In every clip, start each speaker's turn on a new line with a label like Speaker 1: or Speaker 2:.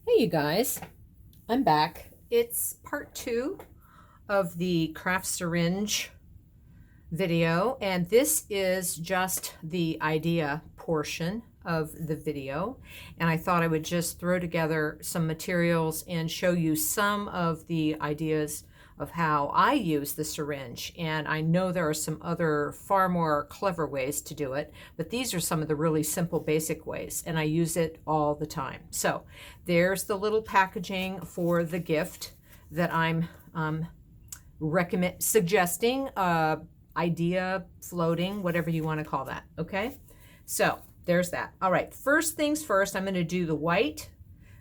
Speaker 1: Hey you guys, I'm back. It's part 2 of the craft syringe video, and this is just the idea portion of the video. And I thought I would just throw together some materials and show you some of the ideas of how I use the syringe. And I know there are some other far more clever ways to do it, but these are some of the really simple basic ways, and I use it all the time. So there's the little packaging for the gift that I'm suggesting, idea floating, whatever you want to call that. Okay, so there's that. All right, first things first, I'm going to do the white,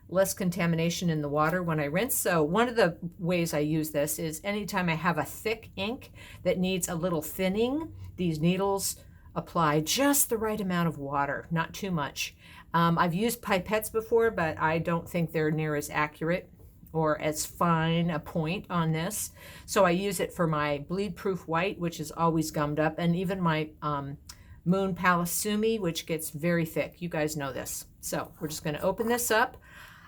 Speaker 1: less contamination in the water when I rinse. So one of the ways I use this is anytime I have a thick ink that needs a little thinning, these needles apply just the right amount of water, not too much. I've used pipettes before, but I don't think they're near as accurate or as fine a point on this. So I use it for my bleed proof white, which is always gummed up, and even my Moon Palisumi, which gets very thick. You guys know this. So we're just going to open this up.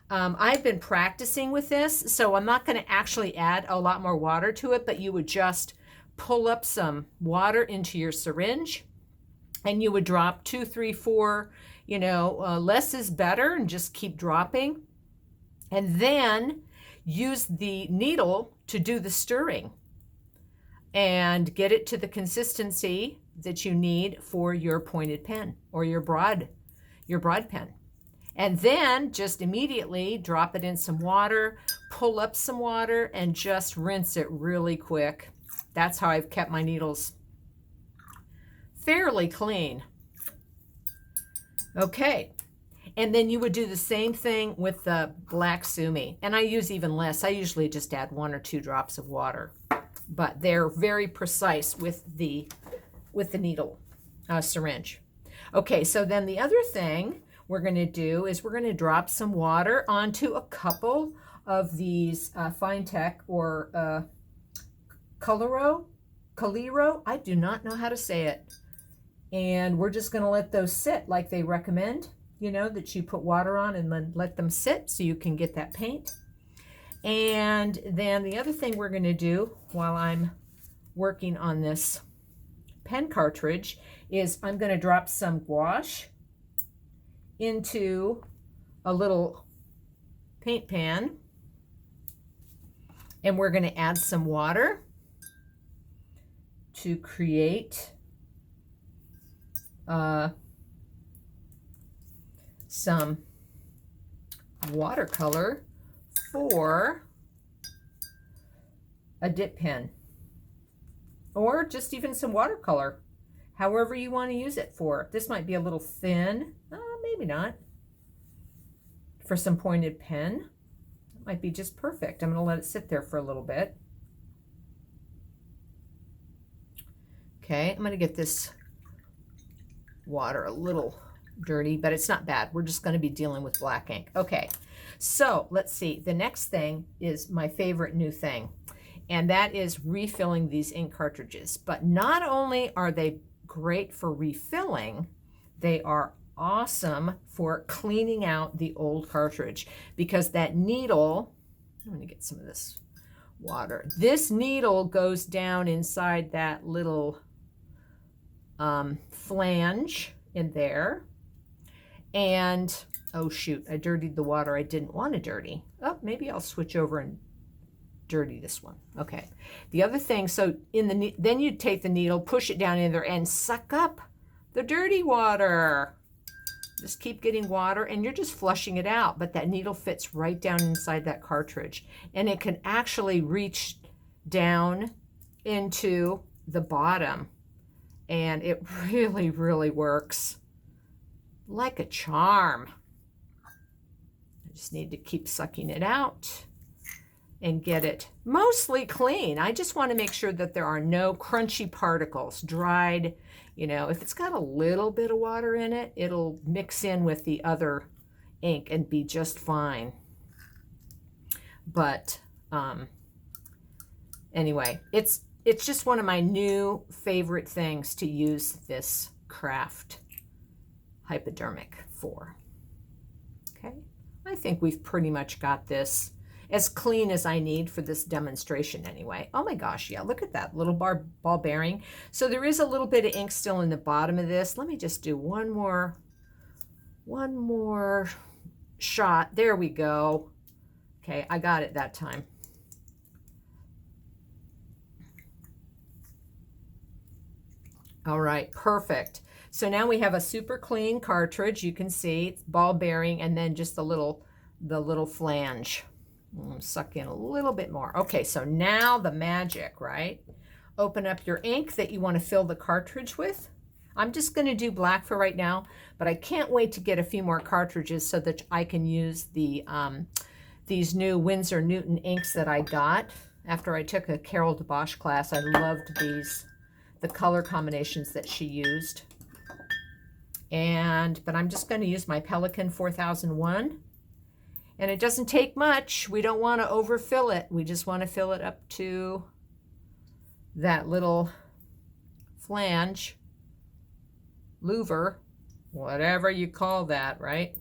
Speaker 1: I've been practicing with this, so I'm not going to actually add a lot more water to it, but you would just pull up some water into your syringe and you would drop 2, 3, 4, less is better, and just keep dropping. And then use the needle to do the stirring and get it to the consistency that you need for your pointed pen or your broad pen. And then just immediately drop it in some water, pull up some water, and just rinse it really quick. That's how I've kept my needles fairly clean. Okay, and then you would do the same thing with the black sumi. And I use even less. I usually just add 1 or 2 drops of water. But they're very precise with the needle syringe. Okay, so then the other thing we're going to do is we're going to drop some water onto a couple of these Fine Tech or Caliro. I do not know how to say it. And we're just going to let those sit like they recommend, that you put water on and then let them sit so you can get that paint. And then the other thing we're going to do while I'm working on this pen cartridge is I'm going to drop some gouache into a little paint pan, and we're going to add some water to create some watercolor for a dip pen, or just even some watercolor, however you want to use it for. This might be a little thin, maybe not. For some pointed pen, it might be just perfect. I'm going to let it sit there for a little bit. Okay, I'm going to get this water a little dirty, but it's not bad. We're just going to be dealing with black ink. Okay, so let's see. The next thing is my favorite new thing, and that is refilling these ink cartridges. But not only are they great for refilling, they are awesome for cleaning out the old cartridge, because that needle, I'm going to get some of this water. This needle goes down inside that little flange in there, and oh shoot, I dirtied the water I didn't want to dirty. Oh, maybe I'll switch over and dirty this one. Okay, the other thing, so then you take the needle, push it down in there, and suck up the dirty water. Just keep getting water, and you're just flushing it out, but that needle fits right down inside that cartridge, and it can actually reach down into the bottom, and it really, really works like a charm. I just need to keep sucking it out and get it mostly clean. I just want to make sure that there are no crunchy particles, dried. If it's got a little bit of water in it, it'll mix in with the other ink and be just fine. But anyway, it's just one of my new favorite things to use this craft hypodermic for. Okay, I think we've pretty much got this as clean as I need for this demonstration anyway. Oh my gosh, yeah, look at that little ball bearing. So there is a little bit of ink still in the bottom of this. Let me just do one more shot. There we go. Okay, I got it that time. All right, perfect. So now we have a super clean cartridge. You can see it's ball bearing, and then just the little flange. Suck in a little bit more. Okay, so now the magic, right? Open up your ink that you want to fill the cartridge with. I'm just going to do black for right now, but I can't wait to get a few more cartridges so that I can use the these new Winsor Newton inks that I got after I took a Carol DeBosch class. I loved these, the color combinations that she used. But I'm just going to use my Pelikan 4001. And it doesn't take much. We don't want to overfill it. We just want to fill it up to that little flange, louver, whatever you call that, right?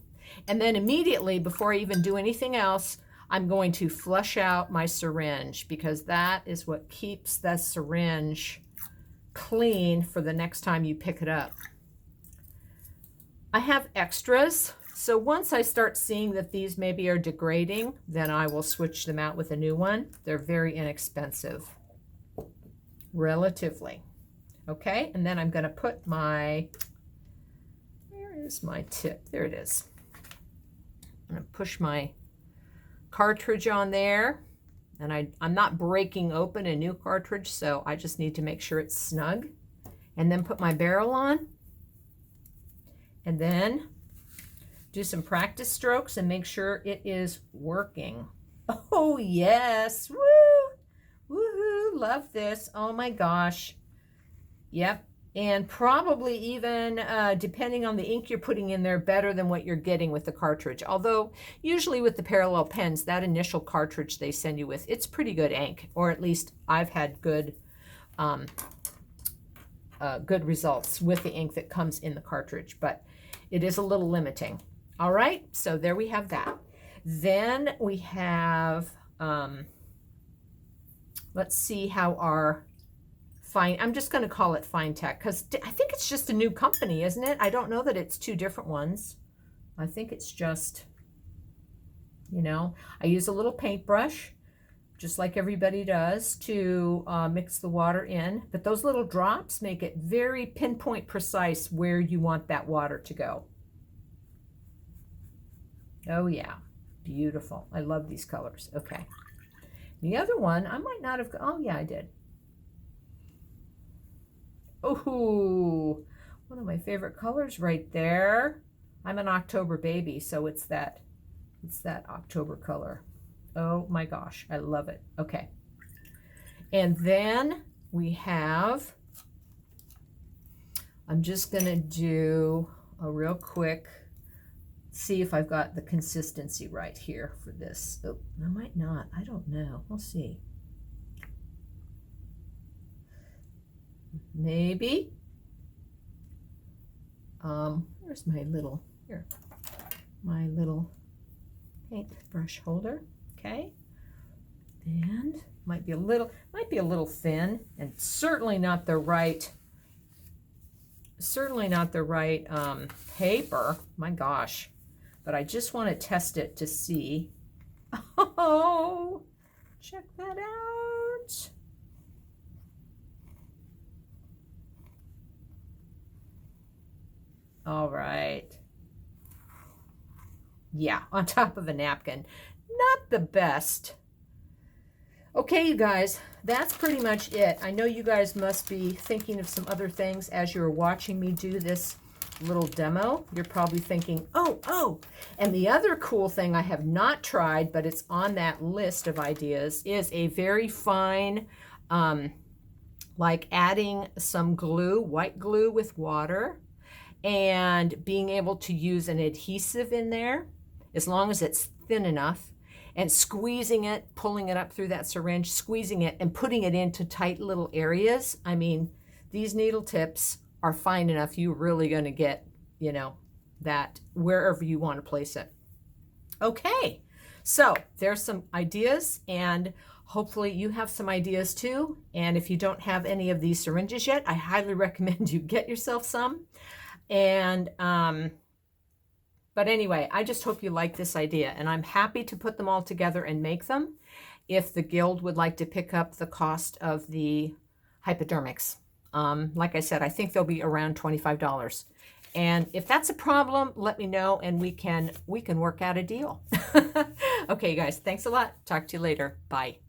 Speaker 1: And then immediately, before I even do anything else, I'm going to flush out my syringe, because that is what keeps the syringe clean for the next time you pick it up. I have extras. So once I start seeing that these maybe are degrading, then I will switch them out with a new one. They're very inexpensive, relatively. Okay, and then I'm going to put my, where is my tip? There it is. I'm going to push my cartridge on there. And I'm not breaking open a new cartridge, so I just need to make sure it's snug. And then put my barrel on. And then do some practice strokes and make sure it is working. Oh yes, woo, woohoo, love this. Oh my gosh. Yep, and probably even depending on the ink you're putting in there, better than what you're getting with the cartridge. Although usually with the parallel pens, that initial cartridge they send you with, it's pretty good ink, or at least I've had good good results with the ink that comes in the cartridge, but it is a little limiting. All right, so there we have that. Then we have, let's see how our fine, I'm just going to call it Fine Tech, because I think it's just a new company, isn't it? I don't know that it's two different ones. I think it's just, you know, I use a little paintbrush, just like everybody does, to mix the water in. But those little drops make it very pinpoint precise where you want that water to go. Oh yeah, beautiful. I love these colors. Okay. The other one, I might not have, oh yeah, I did. Oh, one of my favorite colors right there. I'm an October baby, so it's that October color. Oh my gosh, I love it. Okay. And then we have, I'm just gonna do a real quick, see if I've got the consistency right here for this. Oh, I might not. I don't know. We'll see. Maybe. Where's my little, here, my little paintbrush holder. Okay. And might be a little thin, and certainly not the right paper. My gosh. But I just want to test it to see. Oh, check that out. All right. Yeah, on top of a napkin. Not the best. Okay, you guys, that's pretty much it. I know you guys must be thinking of some other things as you're watching me do this little demo. You're probably thinking, oh, and the other cool thing I have not tried, but it's on that list of ideas, is a very fine, like adding some glue, white glue with water, and being able to use an adhesive in there, as long as it's thin enough, and squeezing it, pulling it up through that syringe, squeezing it, and putting it into tight little areas. I mean, these needle tips are fine enough. You're really going to get, you know, that wherever you want to place it. Okay, so there's some ideas, and hopefully you have some ideas too. And if you don't have any of these syringes yet, I highly recommend you get yourself some. And but anyway, I just hope you like this idea, and I'm happy to put them all together and make them if the guild would like to pick up the cost of the hypodermics. Like I said, I think they'll be around $25. And if that's a problem, let me know, and we can work out a deal. Okay, guys, thanks a lot. Talk to you later. Bye.